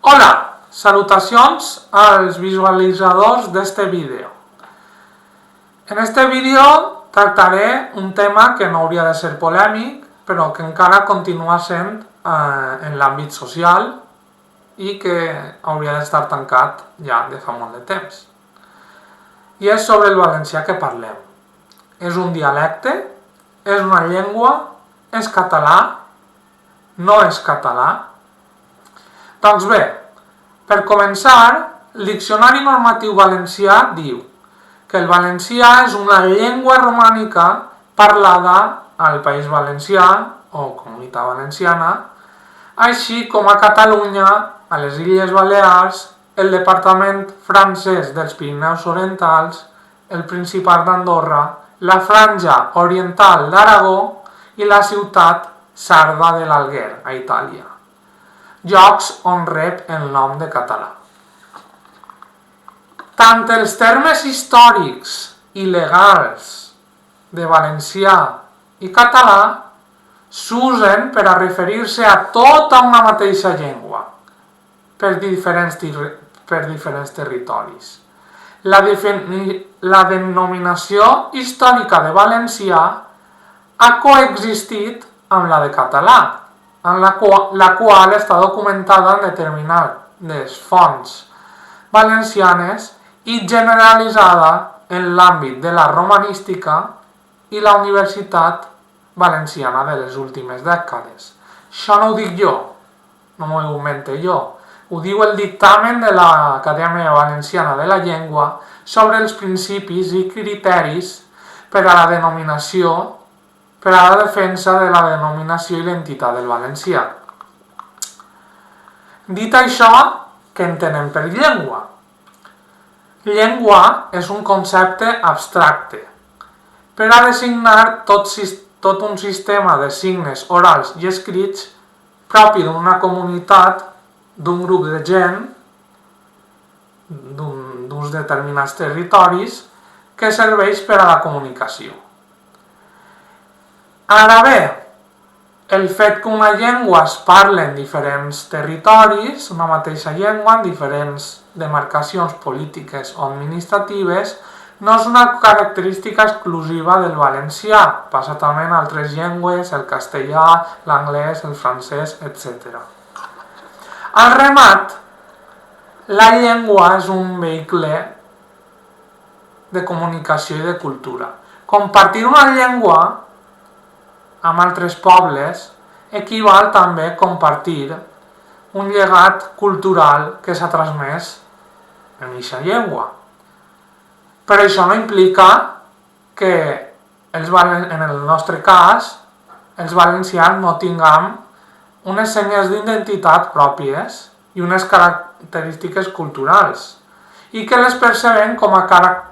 Hola, salutacions als visualitzadors d'este vídeo. En este vídeo tractaré un tema que no hauria de ser polèmic, però que encara continua sent en l'àmbit social i que hauria d'estar tancat ja de fa molt de temps. I és sobre el valencià que parlem. És un dialecte? És una llengua? És català? No és català? Doncs bé, per començar, el Diccionari Normatiu Valencià diu que el valencià és una llengua romànica parlada al País Valencià o Comunitat Valenciana, així com a Catalunya, a les Illes Balears, el departament francès dels Pirineus Orientals, el Principat d'Andorra, la Franja Oriental d'Aragó i la ciutat sarda de l'Alguer, a Itàlia. Llocs on rep el nom de català. Tant els termes històrics i legals de valencià i català s'usen per a referir-se a tota una mateixa llengua per diferents territoris. La denominació històrica de valencià ha coexistit amb la de català, la qual està documentada en determinades fonts valencianes i generalitzada en l'àmbit de la romanística i la Universitat Valenciana de les últimes dècades. Això no ho dic jo, no m'ho invento jo, ho diu el dictamen de l'Acadèmia Valenciana de la Llengua sobre els principis i criteris per a la defensa de la denominació i l'entitat del valencià. Dit això, què entenem per llengua? Llengua és un concepte abstracte per a designar tot un sistema de signes orals i escrits propi d'una comunitat, d'un grup de gent, d'uns determinats territoris, que serveix per a la comunicació. Ara bé, el fet que una llengua es parli en diferents territoris, una mateixa llengua, en diferents demarcacions polítiques o administratives, no és una característica exclusiva del valencià, passa també en altres llengües, el castellà, l'anglès, el francès, etc. Al remat, la llengua és un vehicle de comunicació i de cultura. Compartir una llengua amb altres pobles equival també a compartir un llegat cultural que s'ha transmès en aquesta llengua. Però això no implica que, en el nostre cas, els valencians no tinguem unes senyes d'identitat pròpies i unes característiques culturals i que les percebem com a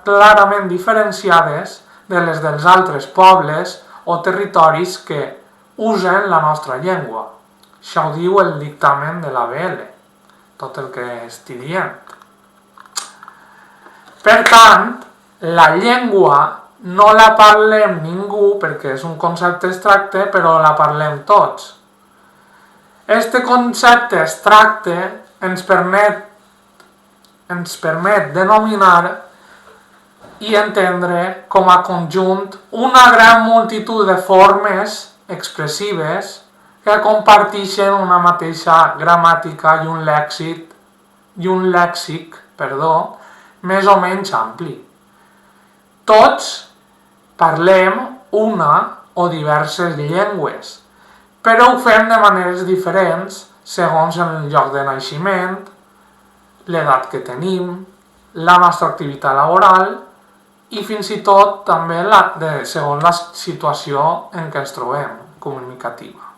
clarament diferenciades de les dels altres pobles o territoris que usen la nostra llengua. Això ho diu el dictamen de l'ABL, tot el que estic dient. Per tant, la llengua no la parlem ningú perquè és un concepte abstracte, però la parlem tots. Este concepte abstracte ens permet denominar i entendre com a conjunt una gran multitud de formes expressives que comparteixen una mateixa gramàtica i un lèxic més o menys ampli. Tots parlem una o diverses llengües, però ho fem de maneres diferents segons el lloc de naixement, l'edat que tenim, la nostra activitat laboral i fins i tot també segons la situació en què ens trobem, comunicativa.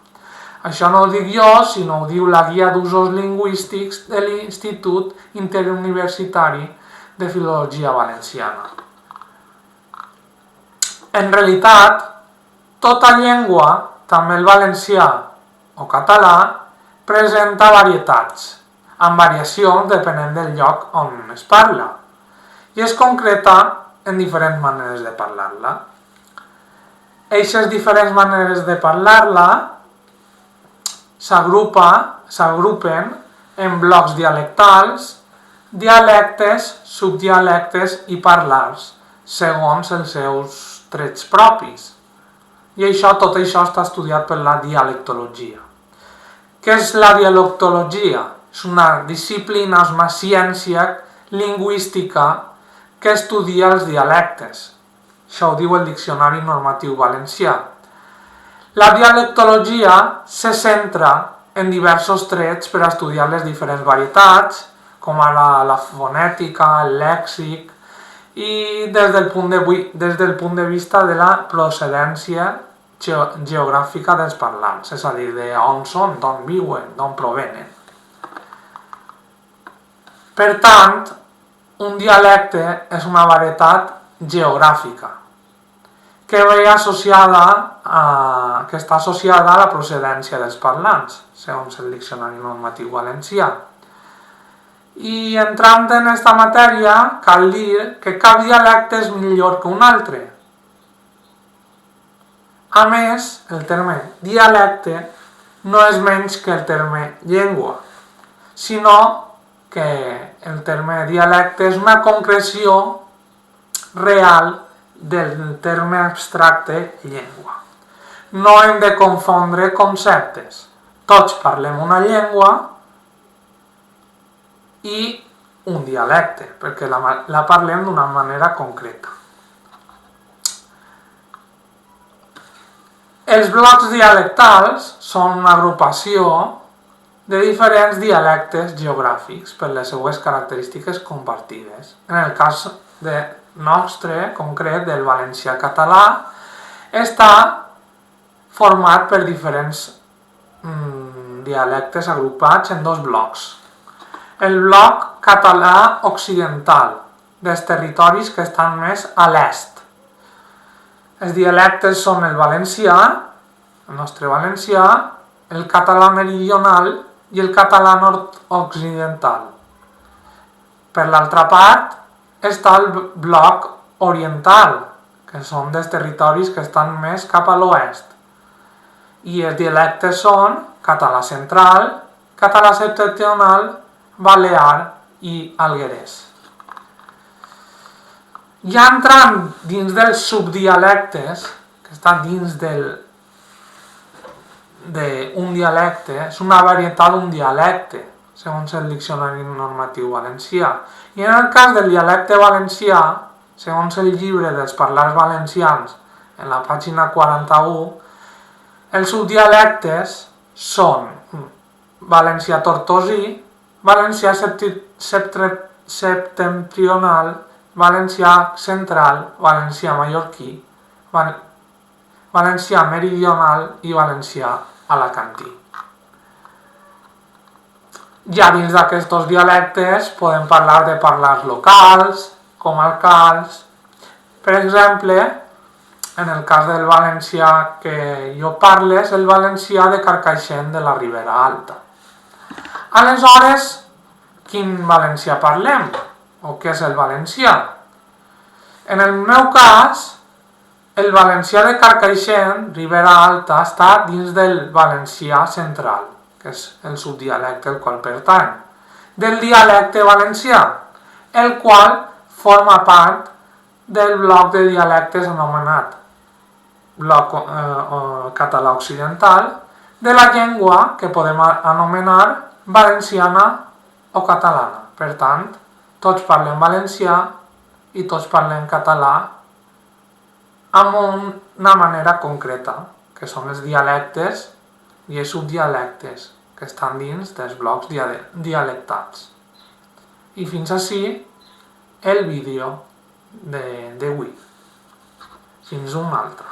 Això no ho dic jo, sinó ho diu la Guia d'Usos Lingüístics de l'Institut Interuniversitari de Filologia Valenciana. En realitat, tota llengua, també el valencià o català, presenta varietats, amb variacions depenent del lloc on es parla, i es concreta en diferents maneres de parlar-la. Aquestes diferents maneres de parlar-la s'agrupen en blocs dialectals, dialectes, subdialectes i parlars, segons els seus trets propis. I tot això està estudiat per la dialectologia. Què és la dialectologia? És una disciplina, és una ciència lingüística que estudia els dialectes. Això ho diu el Diccionari Normatiu Valencià. La dialectologia se centra en diversos trets per estudiar les diferents varietats, com ara la fonètica, el lèxic, i des del punt de vista de la procedència geogràfica dels parlants, és a dir, d'on són, d'on viuen, d'on provenen. Per tant, un dialecte és una varietat geogràfica que està associada a la procedència dels parlants, segons el Diccionari Normatiu Valencià. I entrant en aquesta matèria, cal dir que cap dialecte és millor que un altre. A més, el terme dialecte no és menys que el terme llengua, sinó que el terme dialecte és una concreció real del terme abstracte llengua. No hem de confondre conceptes. Tots parlem una llengua i un dialecte, perquè la parlem d'una manera concreta. Els blocs dialectals són una agrupació de diferents dialectes geogràfics per les seues característiques compartides. En el cas nostre, concret, del valencià català, està format per diferents dialectes agrupats en dos blocs. El bloc català occidental, dels territoris que estan més a l'est. Els dialectes són el valencià, el nostre valencià, el català meridional i el català nord-occidental. Per l'altra part, està el bloc oriental, que són dels territoris que estan més cap a l'oest. I els dialectes són català central, català septentrional, balear i alguerès. Ja entrant dins dels subdialectes, que estan dins d'un dialecte, és una varietat d'un dialecte, segons el Diccionari Normatiu Valencià. I en el cas del dialecte valencià, segons el llibre dels parlars valencians, en la pàgina 41, els subdialectes són valencià tortosí, valencià septentrional, valencià central, valencià mallorquí, valencià meridional i valencià alacantí. Ja dins d'aquests dialectes podem parlar de parlars locals, comarcals. Per exemple, en el cas del valencià que jo parlo, és el valencià de Carcaixent de la Ribera Alta. Aleshores, quin valencià parlem? O què és el valencià? En el meu cas, el valencià de Carcaixent, Ribera Alta, està dins del valencià central, que és el subdialecte al qual pertany, del dialecte valencià, el qual forma part del bloc de dialectes anomenat bloc català occidental, de la llengua que podem anomenar valenciana o catalana. Per tant, tots parlem valencià i tots parlem català amb una manera concreta, que són els dialectes i els subdialectes que estan dins dels blocs dialectals. I fins ací el vídeo d'avui. Fins un altre.